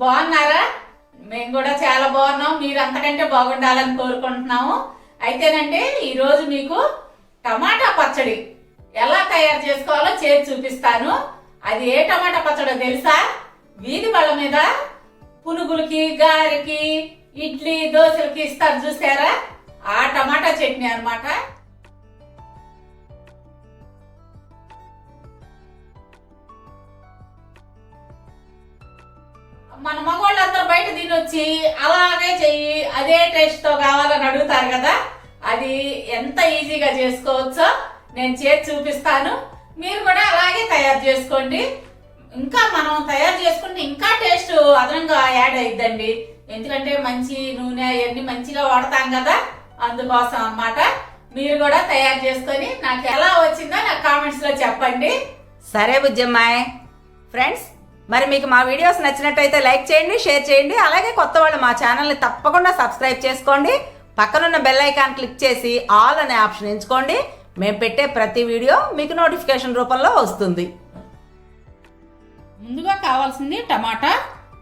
బాగున్నారా? మేము కూడా చాలా బాగున్నాం. మీరు అంతకంటే బాగుండాలని కోరుకుంటున్నాము. అయితేనండి ఈరోజు మీకు టమాటా పచ్చడి ఎలా తయారు చేసుకోవాలో చేసి చూపిస్తాను. అది ఏ టమాటా పచ్చడో తెలుసా? వీధి బళ్ళ మీద పునుగులకి, గారెకి, ఇడ్లీ, దోశలకి ఇస్తారు చూసారా? ఆ టమాటా చట్నీ అన్నమాట. మన మగవాళ్ళందరూ బయట తినొచ్చి అలాగే చెయ్యి, అదే టేస్ట్ తో కావాలని అడుగుతారు కదా. అది ఎంత ఈజీగా చేసుకోవచ్చో నేను చేసి చూపిస్తాను. మీరు కూడా అలాగే తయారు చేసుకోండి. ఇంకా మనం తయారు చేసుకుంటే ఇంకా టేస్ట్ అదనంగా యాడ్ అయిద్దండి. ఎందుకంటే మంచి నూనె అవన్నీ మంచిగా వాడతాం కదా, అందుకోసం అన్నమాట. మీరు కూడా తయారు చేసుకొని నాకు ఎలా వచ్చిందో నాకు కామెంట్స్ లో చెప్పండి. సరే బుజ్జమ్మాయ్. ఫ్రెండ్స్, మరి మీకు మా వీడియోస్ నచ్చినట్టయితే లైక్ చేయండి, షేర్ చేయండి. అలాగే కొత్త వాళ్ళు మా ఛానల్ని తప్పకుండా సబ్స్క్రైబ్ చేసుకోండి. పక్కనున్న బెల్ ఐకాన్ క్లిక్ చేసి ఆల్ అనే ఆప్షన్ ఎంచుకోండి. మేము పెట్టే ప్రతి వీడియో మీకు నోటిఫికేషన్ రూపంలో వస్తుంది. ముందుగా కావాల్సింది టమాటా,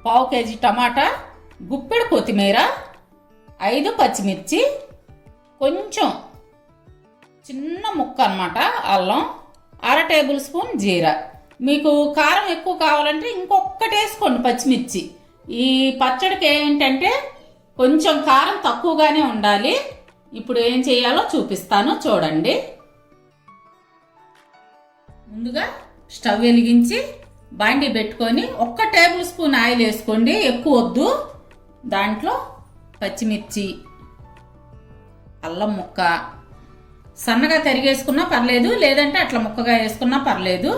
పావు కేజీ టమాటా, గుప్పెడు కొత్తిమీర, 5 పచ్చిమిర్చి, కొంచెం చిన్న ముక్క అన్నమాట అల్లం, 1/2 టేబుల్ స్పూన్ జీరా. మీకు కారం ఎక్కువ కావాలంటే ఇంకొకటి వేసుకోండి పచ్చిమిర్చి. ఈ పచ్చడికి ఏంటంటే కొంచెం కారం తక్కువగానే ఉండాలి. ఇప్పుడు ఏం చేయాలో చూపిస్తాను, చూడండి. ముందుగా స్టవ్ వెలిగించి బాండీ పెట్టుకొని 1 టేబుల్ స్పూన్ ఆయిల్ వేసుకోండి, ఎక్కువ వద్దు. దాంట్లో పచ్చిమిర్చి, అల్లం ముక్క సన్నగా తరిగేసుకున్నా పర్లేదు, లేదంటే అట్లా ముక్కగా వేసుకున్నా పర్లేదు,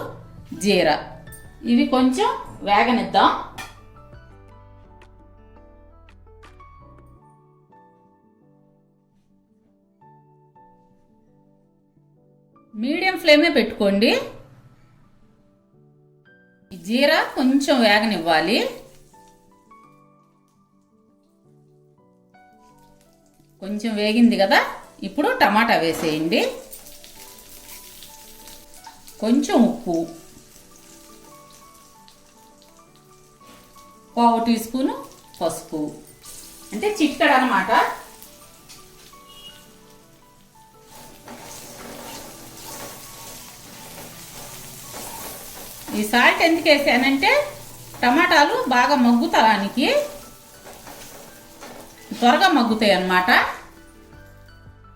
జీరా. ఇవి కొంచెం వేగనిద్దాం. మీడియం ఫ్లేమే పెట్టుకోండి. జీరా కొంచెం వేగనివ్వాలి. కొంచెం వేగింది కదా, ఇప్పుడు టమాటా వేసేయండి. కొంచెం ఉప్పు, పావు టీ స్పూను పసుపు, అంటే చిటికెడు అన్నమాట. ఈ సాల్ట్ ఎందుకు వేసానంటే టమాటాలు బాగా మగ్గుతానికి, త్వరగా మగ్గుతాయి అన్నమాట.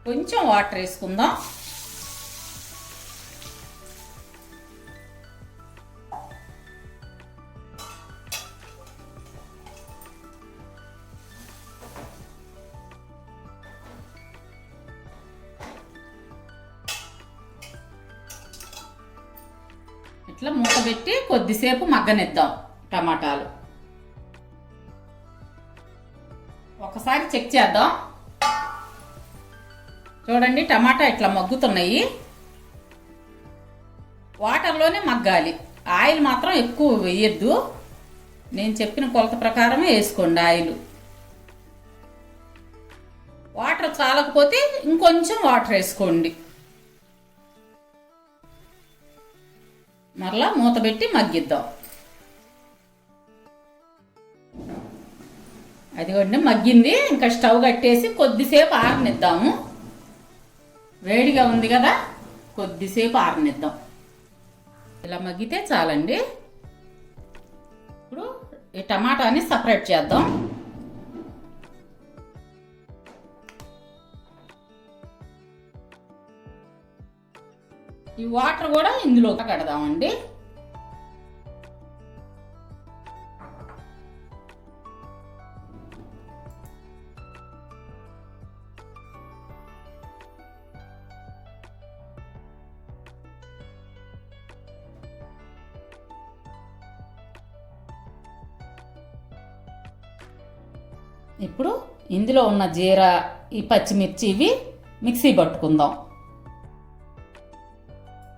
కొంచెం వాటర్ వేసుకుందాం. ఇట్లా మూత పెట్టి కొద్దిసేపు మగ్గనిద్దాం టమాటాలు. ఒకసారి చెక్ చేద్దాం. చూడండి, టమాటా ఇట్లా మగ్గుతున్నాయి. వాటర్లోనే మగ్గాలి, ఆయిల్ మాత్రం ఎక్కువ వేయద్దు. నేను చెప్పిన కొలత ప్రకారమే వేసుకోండి ఆయిల్. వాటర్ చాలకపోతే ఇంకొంచెం వాటర్ వేసుకోండి. మరలా మూత పెట్టి మగ్గిద్దాం. అదిగోండి మగ్గింది. ఇంకా స్టవ్ కట్టేసి కొద్దిసేపు ఆరనిద్దాము. వేడిగా ఉంది కదా, కొద్దిసేపు ఆరనిద్దాం. ఇలా మగ్గితే చాలండి. ఇప్పుడు ఈ టమాటాని సపరేట్ చేద్దాం. ఈ వాటర్ కూడా ఇందులో కడదామండి. ఇప్పుడు ఇందులో ఉన్న జీరా, ఈ పచ్చిమిర్చి ఇవి మిక్సీ పట్టుకుందాం.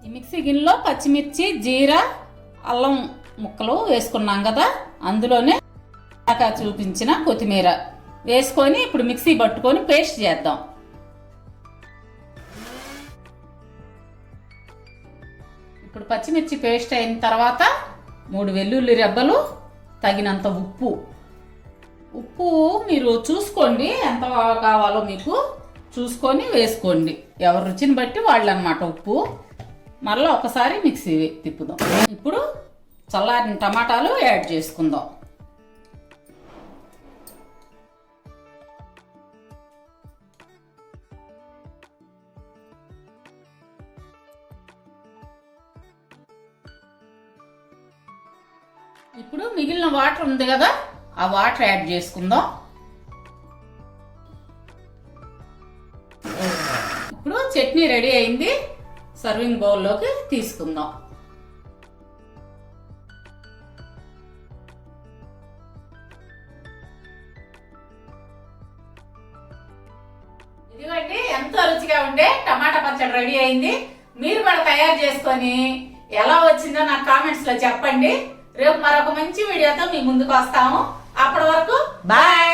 ఈ మిక్సీ గిన్నెలో పచ్చిమిర్చి, జీరా, అల్లం ముక్కలు వేసుకున్నాం కదా, అందులోనే చూపించిన కొత్తిమీర వేసుకొని ఇప్పుడు మిక్సీ పట్టుకొని పేస్ట్ చేద్దాం. ఇప్పుడు పచ్చిమిర్చి పేస్ట్ అయిన తర్వాత 3 వెల్లుల్లి రెబ్బలు, తగినంత ఉప్పు ఉప్పు మీరు చూసుకోండి ఎంత కావాలో మీకు చూసుకొని వేసుకోండి. ఎవరి రుచిని బట్టి వాళ్ళు అన్నమాట ఉప్పు. మరలా ఒకసారి మిక్సీ తిప్పుదాం. ఇప్పుడు చల్లారిన టమాటాలు యాడ్ చేసుకుందాం. ఇప్పుడు మిగిలిన వాటర్ ఉంది కదా, ఆ వాటర్ యాడ్ చేసుకుందాం. ఇప్పుడు చట్నీ రెడీ అయింది. సర్వింగ్ బౌల్లోకి తీసుకుందాం. ఇదిగోండి ఎంతో రుచిగా ఉండే టమాటా పచ్చడి రెడీ అయింది. మీరు కూడా తయారు చేసుకొని ఎలా వచ్చిందో నాకు కామెంట్స్ లో చెప్పండి. రేపు మరొక మంచి వీడియోతో మీ ముందుకు వస్తాము. అప్పటి వరకు బాయ్.